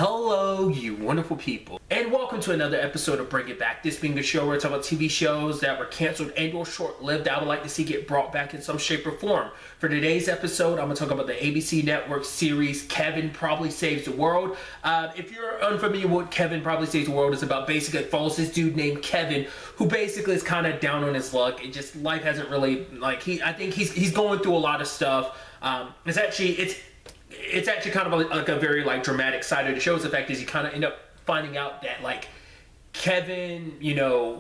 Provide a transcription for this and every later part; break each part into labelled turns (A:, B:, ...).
A: Hello, you wonderful people, and welcome to another episode of Bring It Back. This being a show where I talk about TV shows that were canceled and or short-lived that I would like to see get brought back in some shape or form. For today's episode, I'm going to talk about the ABC Network series Kevin Probably Saves the World. If you're unfamiliar with what Kevin Probably Saves the World is about, basically it follows this dude named Kevin who basically is kind of down on his luck. It just, life hasn't really, I think he's going through a lot of stuff. It's actually kind of like a very dramatic side of the show. Is the fact is you kind of end up finding out that Kevin,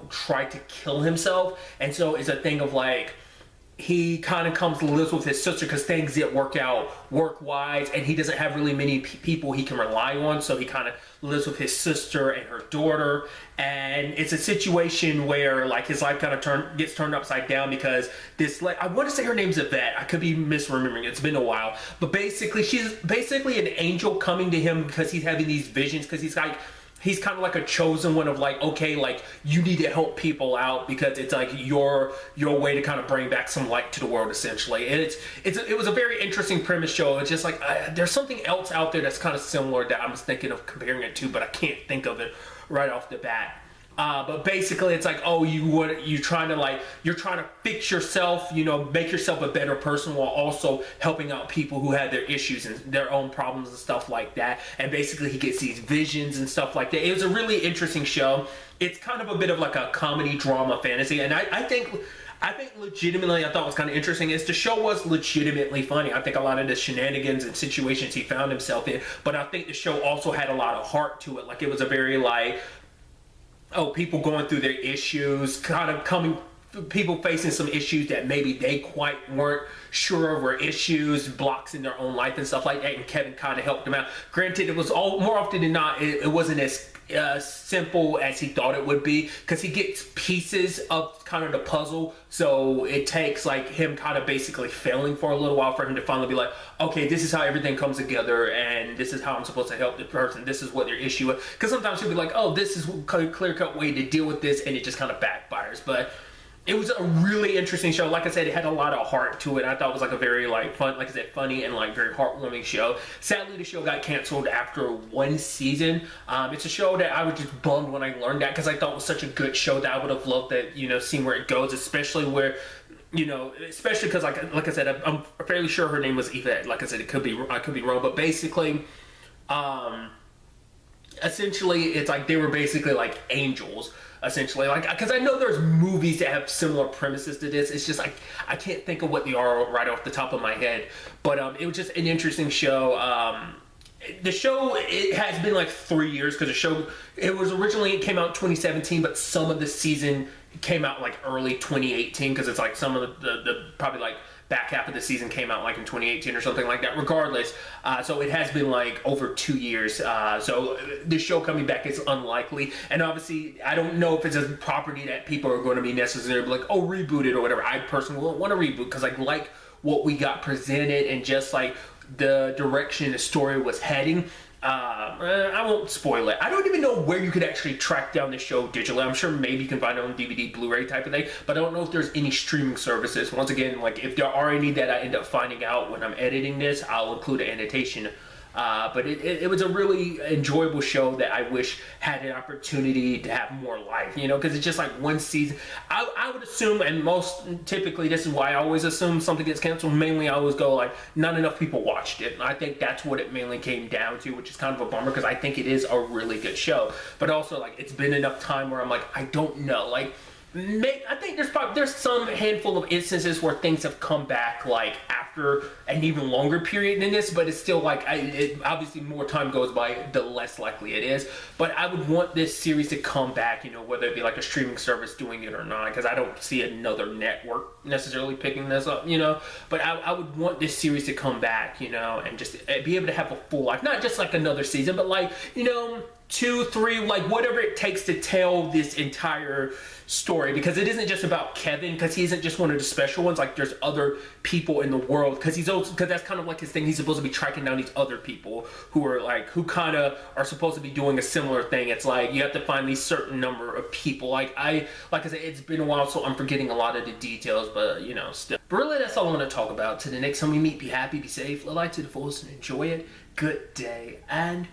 A: tried to kill himself, and so it's a thing of he kind of comes to live with his sister because things didn't work out work-wise, and he doesn't have really many people he can rely on, so he kind of lives with his sister and her daughter, and it's a situation where his life kind of gets turned upside down because this, I want to say her name's Yvette, I could be misremembering, it's been a while, but basically she's basically an angel coming to him because he's having these visions, because he's kind of like a chosen one of okay, you need to help people out because it's your way to kind of bring back some light to the world, essentially. And it was a very interesting premise show. It's just there's something else out there that's kind of similar that I was thinking of comparing it to, but I can't think of it right off the bat. But basically it's you're trying to fix yourself, make yourself a better person while also helping out people who have their issues and their own problems and stuff like that. And basically he gets these visions and stuff like that. It was a really interesting show. It's kind of a bit of a comedy, drama, fantasy. And I think legitimately, I thought was kind of interesting is the show was legitimately funny. I think a lot of the shenanigans and situations he found himself in, but I think the show also had a lot of heart to it. It was a very people going through their issues, people facing some issues that maybe they quite weren't sure of were issues, blocks in their own life and stuff like that, and Kevin kind of helped them out. Granted, it was more often than not, it wasn't as simple as he thought it would be, because he gets pieces of kind of the puzzle, so it takes him kind of basically failing for a little while for him to finally be okay, this is how everything comes together, and this is how I'm supposed to help the person, this is what their issue is, because sometimes he'll be oh, this is a clear-cut way to deal with this, and it just kind of backfires. But it was a really interesting show. Like I said, it had a lot of heart to it. I thought it was a very fun, like I said, funny and very heartwarming show. Sadly, the show got canceled after one season. It's a show that I was just bummed when I learned that, because I thought it was such a good show that I would have loved that, seeing where it goes, especially where, especially because like I said, I'm fairly sure her name was Yvette. Like I said, I could be wrong, but basically, essentially it's they were basically angels, essentially, because I know there's movies that have similar premises to this. It's just I can't think of what they are right off the top of my head, but it was just an interesting show. The show, it has been 3 years, because the show, it came out in 2017, but some of the season came out early 2018, because it's some of the probably back half of the season came out in 2018 or something like that. Regardless, so it has been over 2 years. So the show coming back is unlikely, and obviously I don't know if it's a property that people are going to be necessarily oh, reboot it or whatever. I personally won't want to reboot, because I like what we got presented and just the direction the story was heading. I won't spoil it. I don't even know where you could actually track down the show digitally. I'm sure maybe you can find it on DVD, Blu-ray type of thing, but I don't know if there's any streaming services. Once again, if there are any that I end up finding out when I'm editing this, I'll include an annotation. But it was a really enjoyable show that I wish had an opportunity to have more life, because it's just one season. I would assume, and typically this is why I always assume something gets canceled, mainly I always go not enough people watched it. And I think that's what it mainly came down to, which is kind of a bummer, because I think it is a really good show. But also it's been enough time where I'm I don't know, I think there's some handful of instances where things have come back after an even longer period than this, but it's still obviously more time goes by, the less likely it is. But I would want this series to come back, whether it be a streaming service doing it or not, because I don't see another network necessarily picking this up, But I would want this series to come back, and just be able to have a full life, not just another season, but 2, 3, whatever it takes to tell this entire story, because it isn't just about Kevin, because he isn't just one of the special ones. there's other people in the world, because that's kind of his thing. He's supposed to be tracking down these other people who are who kind of are supposed to be doing a similar thing. It's you have to find these certain number of people. I said, it's been a while, so I'm forgetting a lot of the details, but still. But really, that's all I want to talk about. To the next time we meet, be happy, be safe, live life to the fullest, and enjoy it. Good day, and